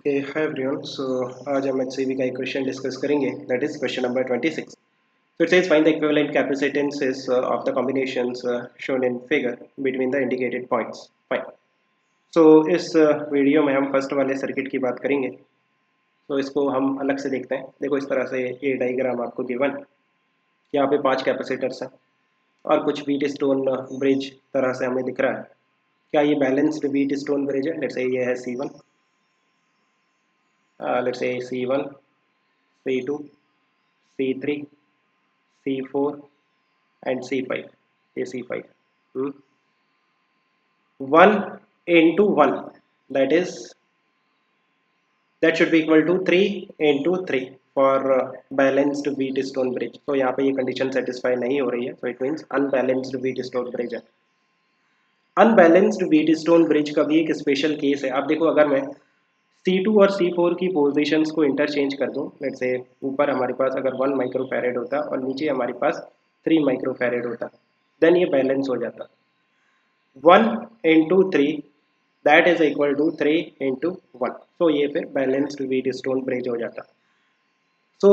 Okay hi everyone. सो आज हम HCV का एक क्वेश्चन डिस्कस करेंगे, that is question number 26. So it says find the equivalent capacitances of the combinations shown in figure between the indicated points. Fine. So इस video में हम first वाले circuit की बात करेंगे. तो इसको हम अलग से देखते हैं. देखो इस तरह से ये डायग्राम आपको गिवन. यहाँ पे 5 कैपेसिटर्स हैं और कुछ व्हीट स्टोन ब्रिज तरह से हमें दिख रहा है. क्या ये बैलेंस्ड व्हीट स्टोन ब्रिज है? लेट्स से ये है C1, let's say C1, C2, C3, C4 and C5. ये C5. 1 into 1, that should be equal to 3 into 3 for balanced wheat stone bridge. तो यहाँ पे ये कंडीशन सेटिस्फाई नहीं हो रही है, so it means unbalanced wheat stone bridge है. अनबैलेंस्ड व्हीट स्टोन ब्रिज का भी एक स्पेशल केस है. आप देखो, अगर मैं C2 और C4 की पोजीशंस को इंटरचेंज कर दूं, लेट्स से ऊपर हमारे पास अगर 1 माइक्रोफैरेड होता और नीचे हमारे पास 3 माइक्रोफैरेड होता, देन ये बैलेंस हो जाता. 1 into 3 that is equal to 3 into 1. So ये फिर बैलेंस्ड व्हीट स्टोन ब्रिज हो जाता. सो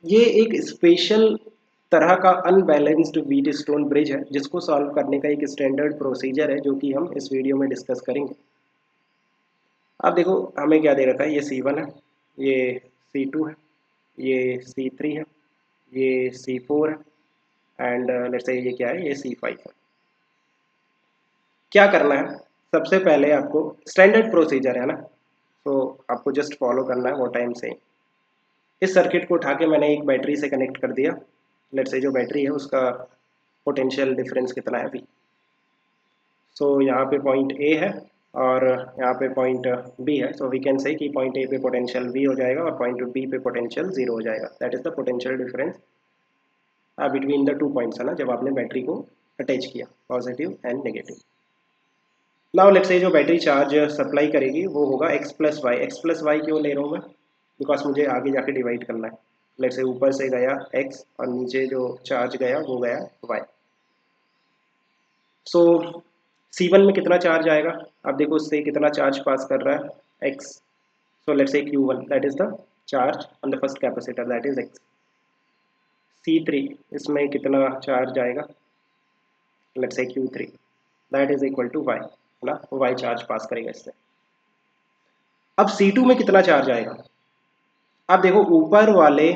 ये एक स्पेशल तरह का अनबैलेंस्ड व्हीट स्टोन ब्रिज है जिसको सॉल्व करने का एक स्टैंडर्ड प्रोसीजर है जो कि हम इस वीडियो में डिस्कस करेंगे. अब देखो हमें क्या दे रखा है. ये C1 है, ये C2 है, ये C3 है, ये C4 है एंड लेट्स से ये क्या है, ये C5 है. क्या करना है? सबसे पहले आपको स्टैंडर्ड प्रोसीजर है ना, तो आपको जस्ट फॉलो करना है वो टाइम से. इस सर्किट को उठा के मैंने एक बैटरी से कनेक्ट कर दिया. लेट्स से जो बैटरी है उसका पोटेंशियल डिफरेंस कितना है V. सो यहाँ पे पॉइंट A है और यहाँ पे पॉइंट B है. सो वी कैन से कि पॉइंट A पे पोटेंशियल V हो जाएगा और पॉइंट B पे पोटेंशियल 0 हो जाएगा. That is the potential difference between the 2 points है ना, जब आपने बैटरी को अटैच किया, positive and negative. Now let's say जो बैटरी चार्ज सप्लाई करेगी वो होगा x plus y. X plus y क्यों ले रहा हूँ मैं? बिकॉज मुझे आगे जाके डिवाइड करना है. लेट्स से ऊपर से गया x और नीचे जो चार्ज गया वो गया y. सो C1 में कितना चार्ज आएगा? आप देखो उससे कितना चार्ज पास कर रहा है x. So let's say Q1 that is the charge on the first capacitor, that is x. C3 इसमें कितना चार्ज आएगा? Let's say Q3 that is equal to y, है ना, y चार्ज पास करेगा इससे. अब C2 में कितना चार्ज आएगा? आप देखो ऊपर वाले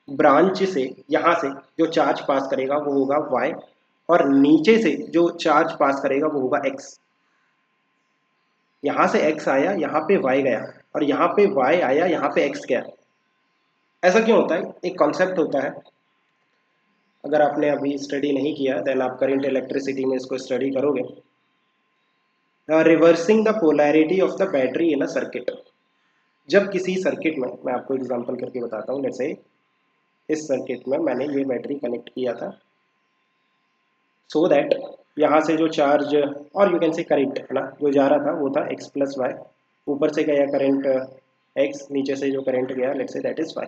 ब्रांच से यहाँ से जो चार्ज पास करेगा वो होगा y और नीचे से जो चार्ज पास करेगा वो होगा x. यहाँ से x आया, यहाँ पे y गया और यहाँ पे y आया, यहाँ पे x गया. ऐसा क्यों होता है? एक कॉन्सेप्ट होता है, अगर आपने अभी स्टडी नहीं किया देन आप करंट इलेक्ट्रिसिटी में इसको स्टडी करोगे. Reversing the polarity of the battery in a circuit. जब किसी सर्किट में, मैं आपको एग्जांपल करके बताता हूँ. जैसे इस सर्किट में मैंने ये बैटरी कनेक्ट किया था सो दैट यहाँ से जो चार्ज और यू कैन से करंट है ना जो जा रहा था वो था x प्लस वाई. ऊपर से गया करंट x, नीचे से जो करंट गया let's say that is y.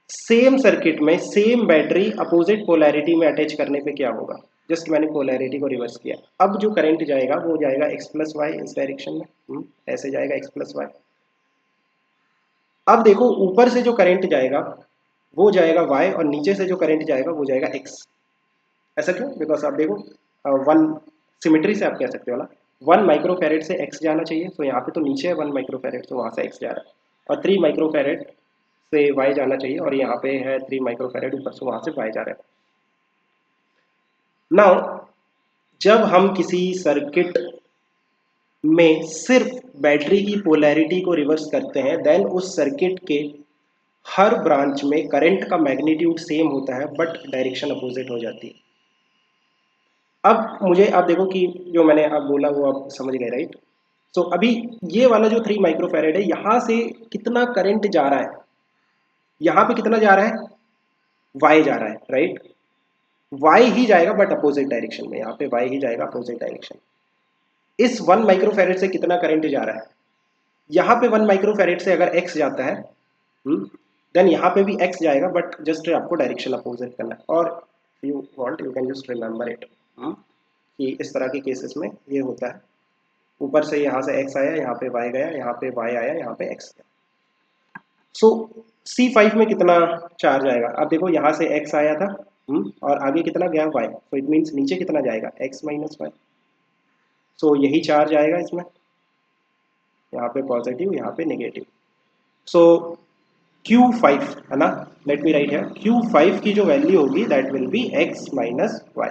Same circuit में सेम बैटरी अपोजिट पोलैरिटी में अटैच करने पे क्या होगा? जस्ट मैंने पोलैरिटी को रिवर्स किया. अब जो करंट जाएगा वो जाएगा x प्लस वाई इस डायरेक्शन में, ऐसे जाएगा x प्लस वाई. अब देखो ऊपर से जो करंट जाएगा वो जाएगा y और नीचे से जो करंट जाएगा वो जाएगा x. ऐसा क्यों? बिकॉज आप देखो वन सिमेट्री से आप कह सकते हो ना, 1 माइक्रोफैरेड से x जाना चाहिए. तो यहाँ पे तो नीचे है 1 माइक्रोफैरेड, तो वहाँ से x जा रहा है. और 3 माइक्रोफैरेड से y जाना चाहिए और यहाँ पे है 3 माइक्रोफैरेड ऊपर से, वहाँ से y जा रहा है. नाउ जब हम किसी सर्किट में सिर्फ बैटरी की पोलैरिटी को रिवर्स करते हैं देन उस सर्किट के हर ब्रांच में करंट का मैग्नीट्यूड सेम होता है बट डायरेक्शन अपोजिट हो जाती है. अब मुझे आप देखो कि जो मैंने आप बोला वो आप समझ गए, राइट? सो अभी ये वाला जो 3 माइक्रोफैरेड है, यहाँ से कितना करंट जा रहा है? यहाँ पे कितना जा रहा है? y जा रहा है, राइट? y ही जाएगा बट अपोजिट डायरेक्शन में. यहाँ पे y ही जाएगा अपोजिट डायरेक्शन. इस 1 माइक्रोफैरेड से कितना करंट जा रहा है? यहाँ पे 1 माइक्रोफैरेड से अगर x जाता है देन यहाँ पे भी x जाएगा बट जस्ट आपको डायरेक्शन अपोजिट करना है. और you want you can just remember it कि इस तरह के केसेस में ये होता है. ऊपर से यहाँ से x आया, यहाँ पे y गया, यहाँ पे y आया, यहाँ पे x गया। सो C5 में कितना चार्ज आएगा? अब देखो यहाँ से x आया था और आगे कितना गया y, तो इट मीन्स नीचे कितना जाएगा x माइनस वाई। सो यही चार्ज आएगा इसमें, यहाँ पे पॉजिटिव, यहाँ पे नेगेटिव। सो Q5 है ना, let me right here, Q5 की जो वैल्यू होगी that will be x minus y.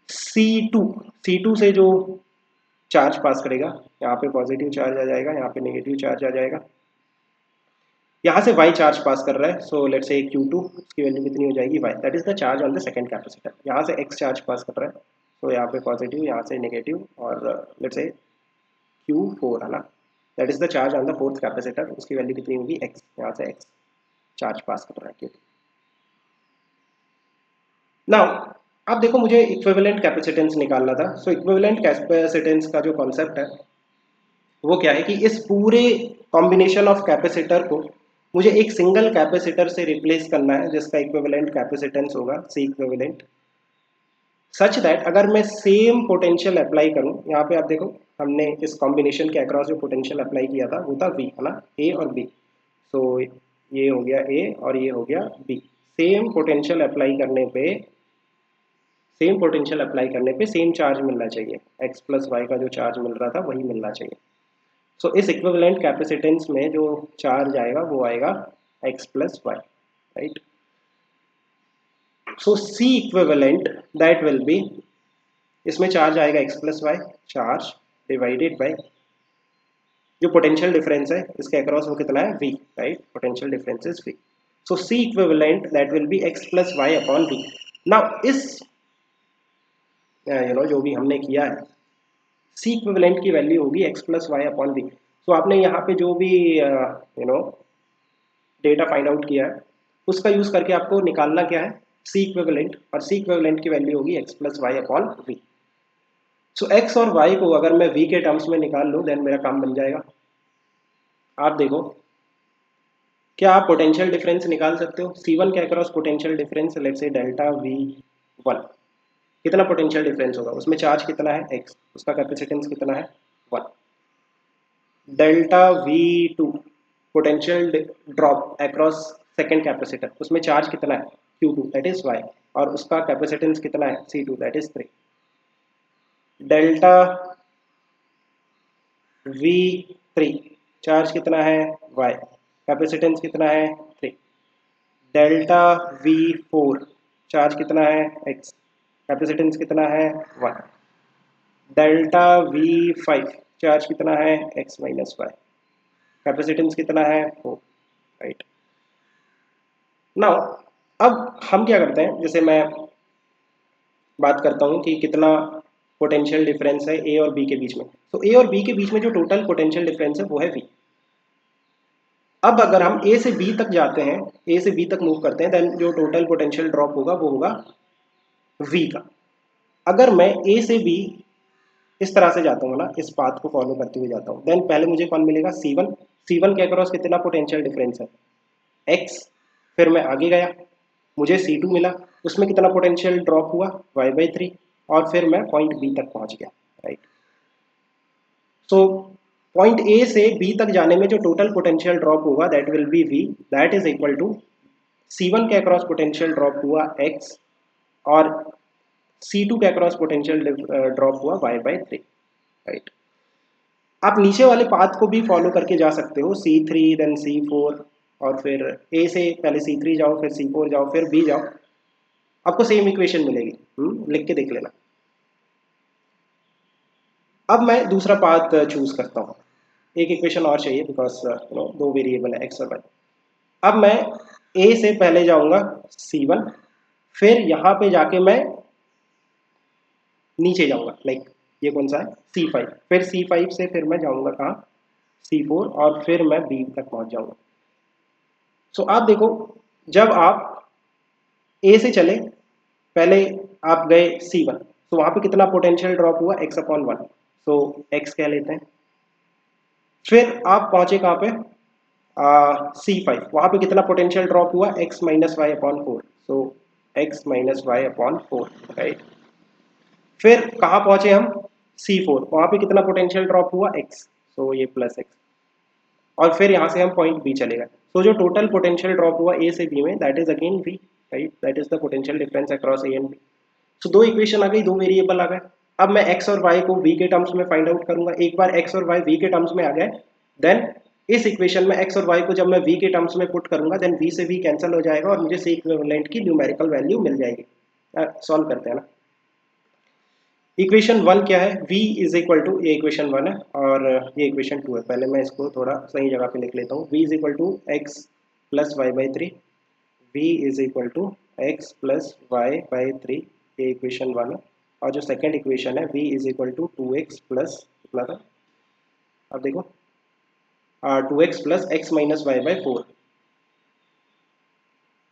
C2 से जो चार्ज पास करेगा, यहाँ पे पॉजिटिव चार्ज आ जाएगा, यहाँ पे नेगेटिव चार्ज आ जाएगा, यहाँ से y चार्ज पास कर रहा है, सो लेट्स से Q2 उसकी वैल्यू कितनी हो जाएगी y, that is the charge on the second capacitor. यहाँ से x चार्ज पास कर रहा है, तो यहाँ पे पॉजिटिव, यहाँ से नेगेटिव, और लेट्स से Q4 है ना, that is the charge on the fourth capacitor, उसकी वैल्यू कितनी होगी x, यहाँ से x चार्ज पास कर रहा है क्योंकि। नाउ अब देखो मुझे इक्विवेलेंट कैपेसिटेंस निकालना था। सो इक्विवेलेंट कैपेसिटेंस का जो कॉन्सेप्ट है वो क्या है कि इस पूरे कॉम्बिनेशन ऑफ कैपेसिटर को मुझे एक सिंगल कैपेसिटर से रिप्लेस करना है जिसका इक्विवेलेंट कैपेसिटेंस होगा C इक्विवेलेंट, सच दैट अगर मैं सेम पोटेंशियल अप्लाई करूं, यहाँ पे आप देखो हमने इस कॉम्बिनेशन के अक्रॉस जो पोटेंशियल अप्लाई किया था वो था V है ना, A और B। सो ये हो गया A और ये हो गया B। सेम पोटेंशियल अप्लाई करने पे सेम चार्ज मिलना चाहिए, x प्लस वाई का जो चार्ज मिल रहा था वही मिलना चाहिए। सो इस इक्विवेलेंट कैपेसिटेंस में जो चार्ज आएगा वो आएगा x plus y, right. So C equivalent that will be, इसमें चार्ज आएगा x plus y charge divided by जो पोटेंशियल डिफरेंस है इसके अक्रॉस वो कितना है v, right, potential difference is v। So C equivalent that will be x plus y upon v। Now इस जो भी हमने किया है C इक्विवेलेंट की वैल्यू होगी x plus y upon v। So आपने यहाँ पे जो भी डेटा फाइंड आउट किया है उसका यूज करके आपको निकालना क्या है C इक्विवेलेंट, और C इक्विवेलेंट की वैल्यू होगी x plus y upon v। So x और y को अगर मैं v के टर्म्स में निकाल लूँ देन मेरा काम बन जाएगा। आप देखो क्या आप पोटेंशियल डिफरेंस निकाल सकते हो? C1 के across potential difference let's say delta V1, कितना पोटेंशियल डिफरेंस होगा, उसमें चार्ज कितना है x, उसका कैपेसिटेंस कितना है 1। Delta V2 potential drop across second capacitor, उसमें चार्ज कितना है Q2 दैट इज y, और उसका कैपेसिटेंस कितना है C2 that is 3। Delta V3 charge कितना है y, कैपेसिटेंस कितना है 3। डेल्टा V4 चार्ज कितना है x, कैपेसिटेंस कितना है 1। डेल्टा V5 चार्ज कितना है x माइनस वाई, कैपेसिटेंस कितना है 4, राइट। नाउ अब हम क्या करते हैं, जैसे मैं बात करता हूँ कि कितना पोटेंशियल डिफरेंस है A और B के बीच में, तो A और B के बीच में जो टोटल पोटेंशियल डिफरेंस है वो है V। अब अगर हम A से B तक जाते हैं, A से B तक मूव करते हैं, देन जो टोटल पोटेंशियल ड्रॉप होगा वो होगा V का। अगर मैं A से B इस तरह से जाता हूँ ना, इस पाथ को फॉलो करते हुए जाता हूँ, देन पहले मुझे कौन मिलेगा C1 के अक्रॉस कितना पोटेंशियल डिफरेंस है x, फिर मैं आगे गया मुझे C2 मिला, उसमें कितना पोटेंशियल ड्रॉप हुआ y/3, और फिर मैं पॉइंट B तक पहुंच गया, राइट। सो पॉइंट A से B तक जाने में जो टोटल पोटेंशियल ड्रॉप होगा that will be V, that is equal to C1 के अक्रॉस पोटेंशियल ड्रॉप हुआ x और C2 के अक्रॉस पोटेंशियल ड्रॉप हुआ y/3, राइट। आप नीचे वाले पाथ को भी फॉलो करके जा सकते हो, C3 देन C4, और फिर A से पहले C3 जाओ, फिर C4 जाओ, फिर B जाओ, आपको सेम इक्वेशन मिलेगी। लिख के देख लेना। अब मैं दूसरा पाथ चूज करता हूँ, एक इक्वेशन और चाहिए बिकॉज दो वेरिएबल है x और y। अब मैं A से पहले जाऊंगा C1, फिर यहाँ पे जाके मैं नीचे जाऊंगा, लाइक ये कौन सा है C5, फिर C5 से फिर मैं जाऊंगा कहाँ C4, और फिर मैं B तक पहुंच जाऊंगा। सो आप देखो जब आप A से चले, पहले आप गए C1, तो वहां पे कितना पोटेंशियल ड्रॉप हुआ x/1, सो x कह लेते हैं। फिर आप पहुंचे कहाँ पे C5, वहां पे कितना पोटेंशियल ड्रॉप हुआ x minus y upon 4, so x minus y upon 4, right. फिर कहाँ पहुंचे हम, C4, वहां पे कितना पोटेंशियल ड्रॉप हुआ, x, सो ये प्लस x, और फिर यहाँ से हम पॉइंट B चले गए। तो जो टोटल पोटेंशियल ड्रॉप हुआ A से B में, that is again V, right, that is the potential difference across A and B। सो दो इक्वेशन आ गई, दो वेरिएबल आ गए। अब मैं x और y को v के टर्म्स में फाइंड आउट करूंगा। एक बार x और y v के टर्म्स में आ गए, देन इस इक्वेशन में x और y को जब मैं v के टर्म्स में पुट करूंगा, देन v से v कैंसिल हो जाएगा और मुझे C इक्विवेलेंट की न्यूमेरिकल वैल्यू मिल जाएगी। सॉल्व करते हैं ना। इक्वेशन 1 क्या है, v इज इक्वल टू, ये इक्वेशन 1 है और ये इक्वेशन 2 है। पहले मैं इसको थोड़ा सही जगह पे लिख लेता हूँ। v is equal to x plus y by 3, v is equal to x plus y by 3, ये इक्वेशन 1 है। और जो सेकेंड इक्वेशन है, v is equal to 2x plus कितना था, अब देखो, 2x plus x minus y by 4,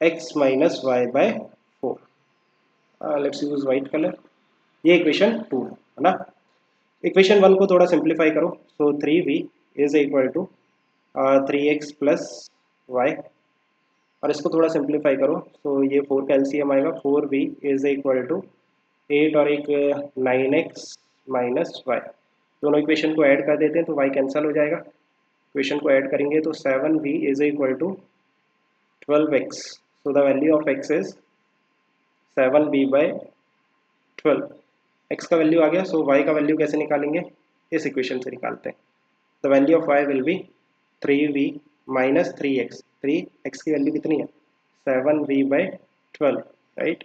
x minus y by 4, let's use white colour. ये इक्वेशन 2 है ना। इक्वेशन 1 को थोड़ा सिंप्लीफाई करो, so 3v is equal to 3x plus y, और इसको थोड़ा सिंप्लीफाई करो, सो ये 4 का एलसीएम आएगा, 4v इज इक्वल टू 8 और एक 9x माइनस वाई। दोनों इक्वेशन को ऐड कर देते हैं तो y कैंसिल हो जाएगा। इक्वेशन को ऐड करेंगे तो 7v is equal to 12x, so the value of x is 7v by 12। x का वैल्यू आ गया, सो y का वैल्यू कैसे निकालेंगे, इस इक्वेशन से निकालते हैं। The value of y will be 3v minus 3x, 3x की वैल्यू कितनी है, 7v बाई 12, राइट।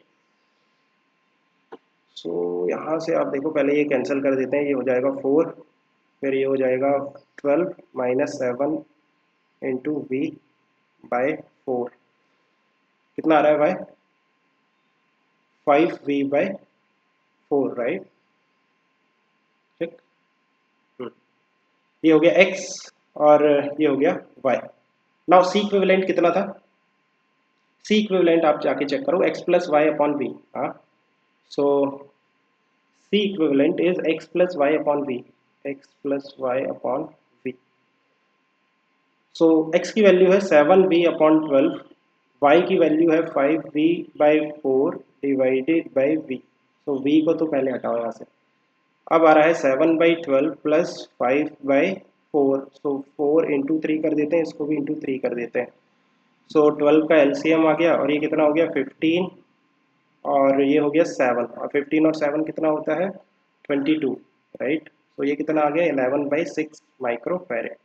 सो यहाँ से आप देखो, पहले ये कैंसिल कर देते हैं, ये हो जाएगा 4, फिर ये हो जाएगा 12 माइनस 7 इंटू वी बाई 4, कितना आ रहा है भाई, 5v बाई 4, राइट, ठीक। ये हो गया x और ये हो गया y। नाउ C इक्विवेलेंट कितना था, C इक्विवेलेंट आप जाके चेक करो, x plus y upon v, हाँ, so C equivalent is x plus y upon v, x plus y upon v। So x की वैल्यू है 7v अपॉन 12, y की value है 5v by 4 divided by v। So v को तो पहले हटाओ यहाँ से। अब आ रहा है 7 by 12 plus 5 by 4, so 4 into 3 कर देते हैं, इसको भी इंटू 3 कर देते हैं। सो 12 का एलसीएम आ गया और ये कितना हो गया 15, और ये हो गया 7, और 15 और 7 कितना होता है 22, राइट। तो ये कितना आ गया 11/6 microfarad.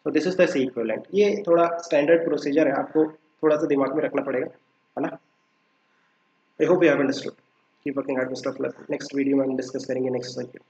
So this is the C equivalent. ये थोड़ा स्टैंडर्ड प्रोसीजर है, आपको थोड़ा सा दिमाग में रखना पड़ेगा, है ना। I hope you have understood. Keep working hard mister fluff. Next video में हम डिस्कस करेंगे नेक्स्ट साइकिल।